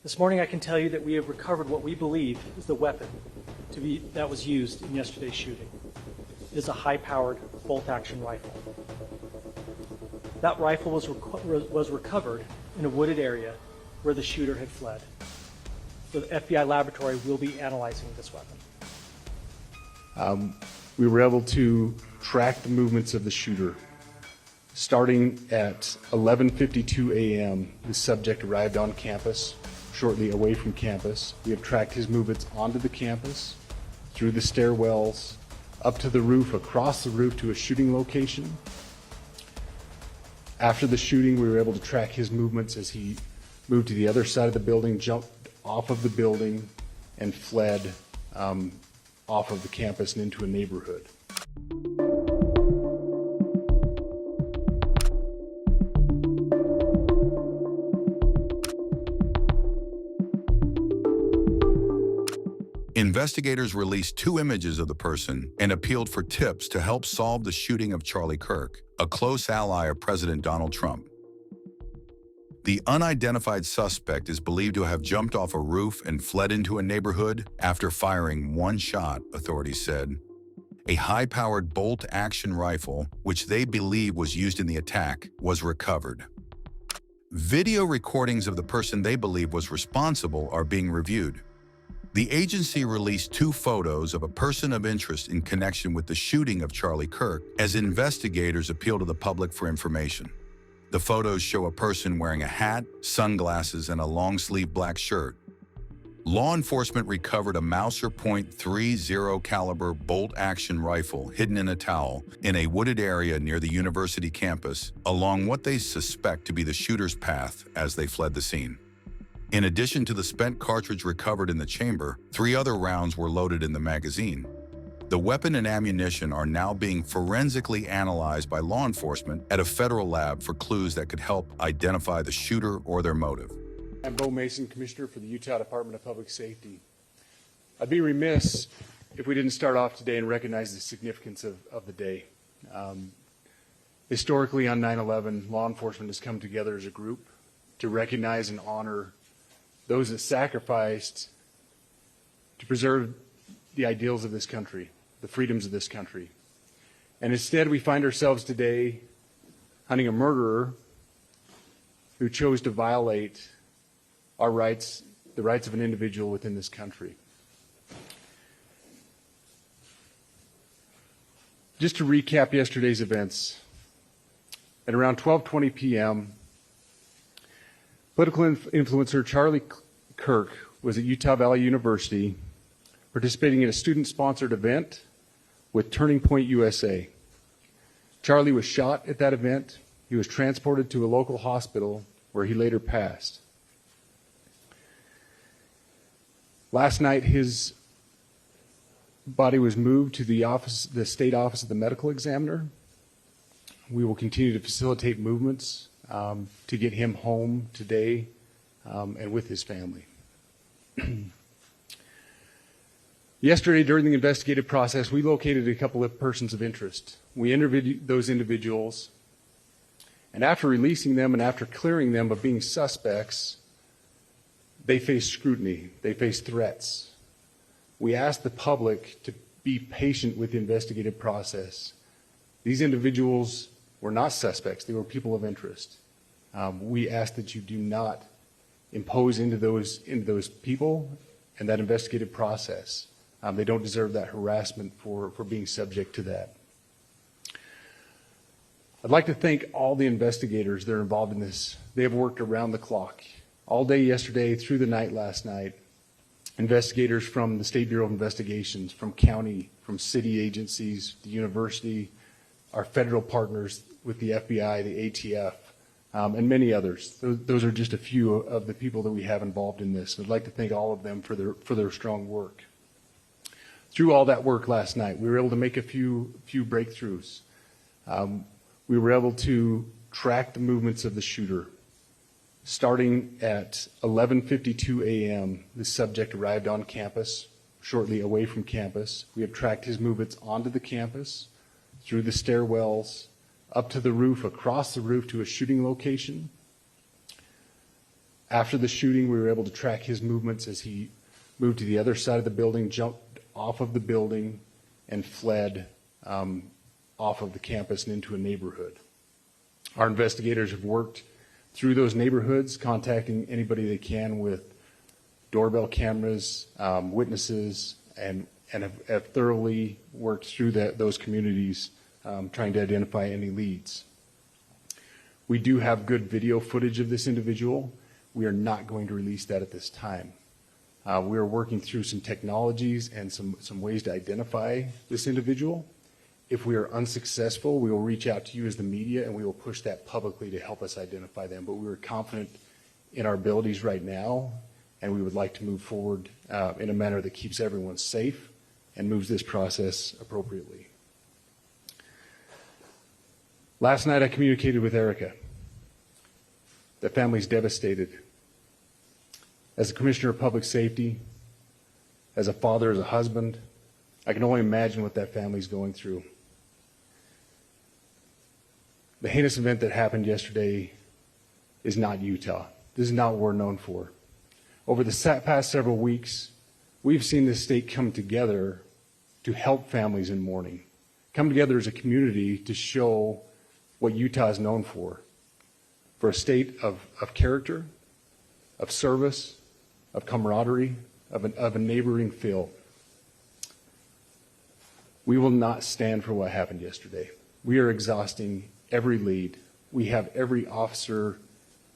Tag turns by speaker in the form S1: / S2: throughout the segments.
S1: This morning I can tell you that we have recovered what we believe is the weapon that was used in yesterday's shooting. It is a high-powered bolt-action rifle. That rifle was recovered in a wooded area where the shooter had fled. The FBI laboratory will be analyzing this weapon.
S2: We were able to track the movements of the shooter. Starting at 11:52 a.m., the subject arrived on campus, shortly away from campus. We have tracked his movements onto the campus, through the stairwells, up to the roof, across the roof to a shooting location. After the shooting, we were able to track his movements as he moved to the other side of the building, jumped off of the building, and fled off of the campus and into a neighborhood.
S3: Investigators released 2 images of the person and appealed for tips to help solve the shooting of Charlie Kirk, a close ally of President Donald Trump. The unidentified suspect is believed to have jumped off a roof and fled into a neighborhood after firing 1 shot, authorities said. A high-powered bolt-action rifle, which they believe was used in the attack, was recovered. Video recordings of the person they believe was responsible are being reviewed. The agency released 2 photos of a person of interest in connection with the shooting of Charlie Kirk as investigators appeal to the public for information. The photos show a person wearing a hat, sunglasses, and a long-sleeve black shirt. Law enforcement recovered a Mauser .30 caliber bolt-action rifle hidden in a towel in a wooded area near the university campus, along what they suspect to be the shooter's path as they fled the scene. In addition to the spent cartridge recovered in the chamber, 3 other rounds were loaded in the magazine. The weapon and ammunition are now being forensically analyzed by law enforcement at a federal lab for clues that could help identify the shooter or their motive.
S2: I'm Bo Mason, Commissioner for the Utah Department of Public Safety. I'd be remiss if we didn't start off today and recognize the significance of the day. Historically, on 9/11, law enforcement has come together as a group to recognize and honor those that sacrificed to preserve the ideals of this country, the freedoms of this country. And instead, we find ourselves today hunting a murderer who chose to violate our rights, the rights of an individual within this country. Just to recap yesterday's events, at around 12:20 p.m., political influencer Charlie Kirk was at Utah Valley University participating in a student-sponsored event with Turning Point USA. Charlie was shot at that event. He was transported to a local hospital where he later passed. Last night, his body was moved to the state office of the medical examiner. We will continue to facilitate movements to get him home today and with his family. Yesterday, during the investigative process, we located a couple of persons of interest. We interviewed those individuals, and after releasing them and after clearing them of being suspects, they faced scrutiny. They faced threats. We asked the public to be patient with the investigative process. These individuals were not suspects. They were people of interest. We ask that you do not impose into those people and that investigative process. They don't deserve that harassment for being subject to that. I'd like to thank all the investigators that are involved in this. They have worked around the clock. All day yesterday, through the night last night, investigators from the State Bureau of Investigations, from county, from city agencies, the university, our federal partners with the FBI, the ATF, and many others. Those are just a few of the people that we have involved in this. I'd like to thank all of them for their strong work. Through all that work last night, we were able to make a few breakthroughs. We were able to track the movements of the shooter. Starting at 11:52 a.m., the subject arrived on campus, shortly away from campus. We have tracked his movements onto the campus, through the stairwells, up to the roof, across the roof to a shooting location. After the shooting, we were able to track his movements as he moved to the other side of the building, jumped off of the building, and fled off of the campus and into a neighborhood. Our investigators have worked through those neighborhoods, contacting anybody they can with doorbell cameras, witnesses, and have thoroughly worked through those communities, trying to identify any leads. We do have good video footage of this individual. We are not going to release that at this time. We are working through some technologies and some ways to identify this individual. If we are unsuccessful, we will reach out to you as the media and we will push that publicly to help us identify them. But we are confident in our abilities right now, and we would like to move forward in a manner that keeps everyone safe and moves this process appropriately. Last night I communicated with Erica. The family's devastated. As a commissioner of public safety, as a father, as a husband, I can only imagine what that family's going through. The heinous event that happened yesterday is not Utah. This is not what we're known for. Over the past several weeks, we've seen this state come together to help families in mourning, come together as a community to show what Utah is known for a state of character, of service, of camaraderie, of a neighboring feel. We will not stand for what happened yesterday. We are exhausting every lead. We have every officer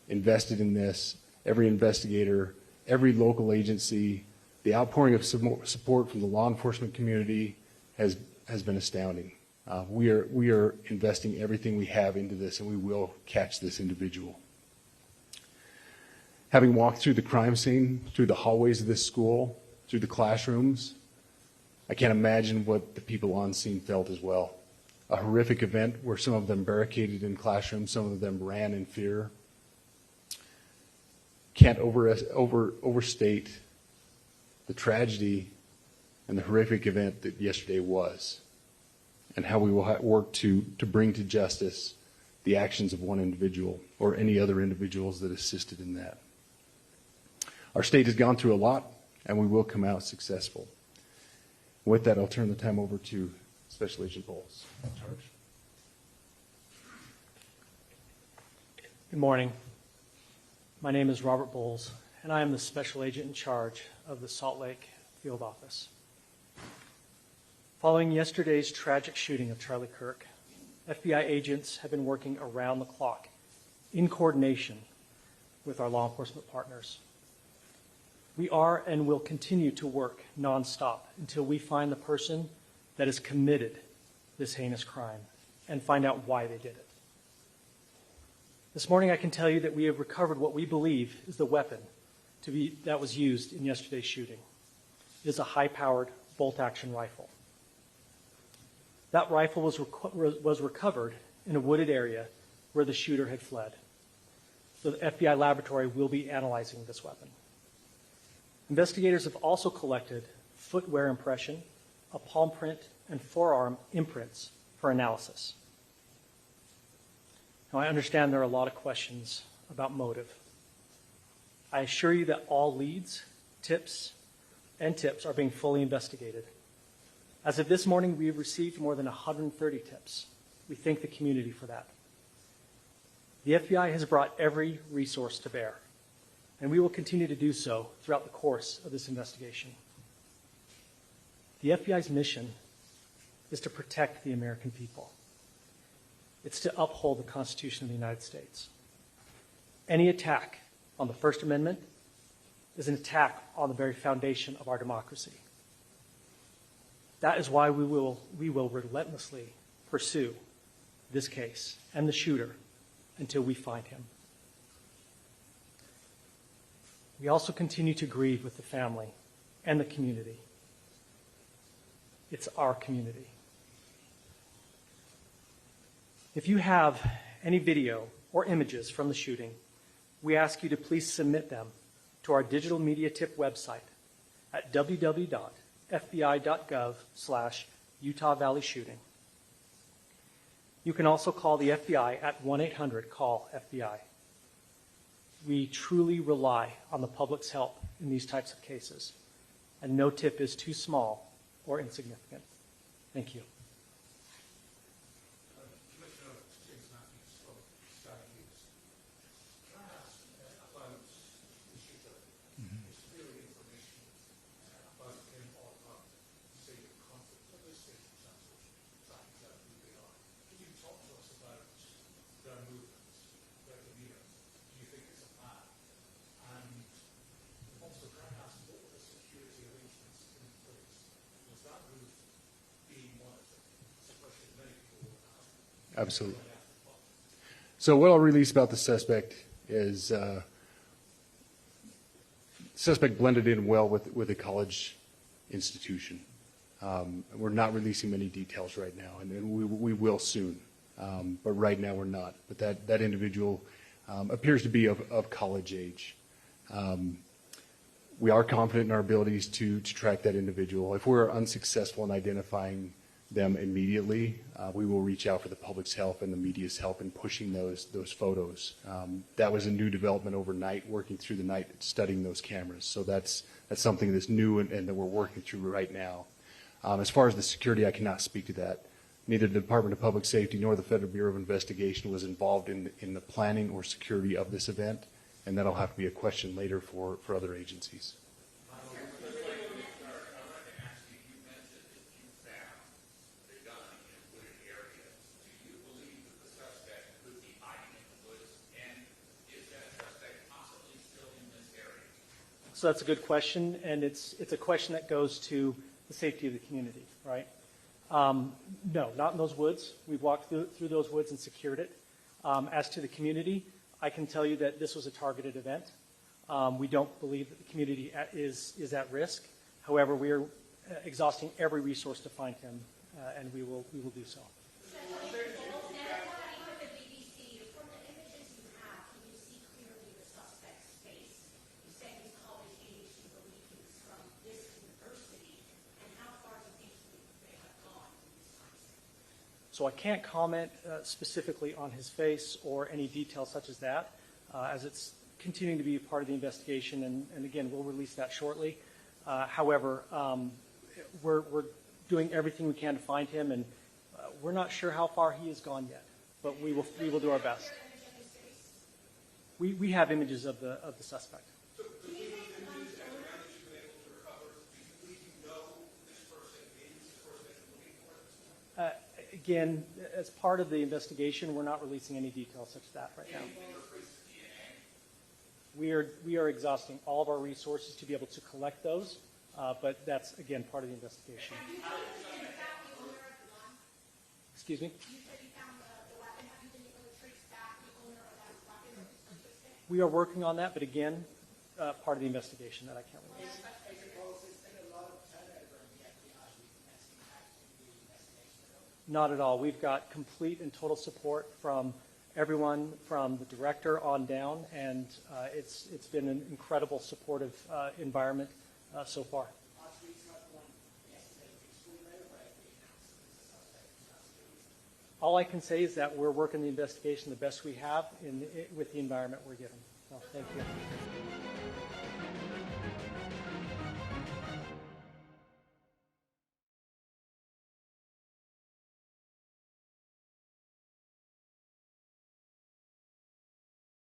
S2: invested in this, every investigator, every local agency. The outpouring of support from the law enforcement community has been astounding. We are investing everything we have into this, and we will catch this individual. Having walked through the crime scene, through the hallways of this school, through the classrooms, I can't imagine what the people on scene felt as well. A horrific event where some of them barricaded in classrooms, some of them ran in fear. Can't overstate the tragedy and the horrific event that yesterday was, and how we will work to bring to justice the actions of one individual or any other individuals that assisted in that. Our state has gone through a lot, and we will come out successful. With that, I'll turn the time over to Special Agent Bowles.
S1: Good morning. My name is Robert Bowles, and I am the Special Agent in charge of the Salt Lake Field Office. Following yesterday's tragic shooting of Charlie Kirk, FBI agents have been working around the clock in coordination with our law enforcement partners. We are and will continue to work nonstop until we find the person that has committed this heinous crime and find out why they did it. This morning I can tell you that we have recovered what we believe is the weapon that was used in yesterday's shooting. It is a high-powered bolt-action rifle. That rifle was recovered in a wooded area where the shooter had fled. So the FBI laboratory will be analyzing this weapon. Investigators have also collected footwear impression, a palm print, and forearm imprints for analysis. Now, I understand there are a lot of questions about motive. I assure you that all leads, tips are being fully investigated. As of this morning, we have received more than 130 tips. We thank the community for that. The FBI has brought every resource to bear, and we will continue to do so throughout the course of this investigation. The FBI's mission is to protect the American people. It's to uphold the Constitution of the United States. Any attack on the First Amendment is an attack on the very foundation of our democracy. That is why we will relentlessly pursue this case and the shooter until we find him. We also continue to grieve with the family and the community. It's our community. If you have any video or images from the shooting, we ask you to please submit them to our digital media tip website at www.fbi.gov/Utah Valley Shooting. You can also call the FBI at 1-800-CALL-FBI. We truly rely on the public's help in these types of cases, and no tip is too small or insignificant. Thank you.
S2: Absolutely. So what I'll release about the suspect is suspect blended in well with a college institution. We're not releasing many details right now, and we will soon. But right now we're not. But that individual appears to be of college age. We are confident in our abilities to track that individual. If we're unsuccessful in identifying them immediately, we will reach out for the public's help and the media's help in pushing those photos. That was a new development overnight, working through the night, studying those cameras. So that's something that's new and that we're working through right now. As far as the security, I cannot speak to that. Neither the Department of Public Safety nor the Federal Bureau of Investigation was involved in the planning or security of this event, and that'll have to be a question later for other agencies.
S1: So that's a good question, and it's a question that goes to the safety of the community, right? No, not in those woods. We've walked through those woods and secured it. As to the community, I can tell you that this was a targeted event. We don't believe that the community is at risk. However, we are exhausting every resource to find him, and we will do so. So I can't comment specifically on his face or any details such as that, as it's continuing to be a part of the investigation, and again, we'll release that shortly. However, we're doing everything we can to find him, and we're not sure how far he has gone yet, but we will do our best. We have images of the suspect. Again, as part of the investigation, we're not releasing any details such as that right now. We are exhausting all of our resources to be able to collect those, but that's, again, part of the investigation. Excuse me? You said you found the weapon. Have you been able to trace back the owner of that weapon? We are working on that, but again, part of the investigation that I can't release. Not at all. We've got complete and total support from everyone, from the director on down, and it's been an incredible supportive environment so far. All I can say is that we're working the investigation the best we have with the environment we're given. So, thank you.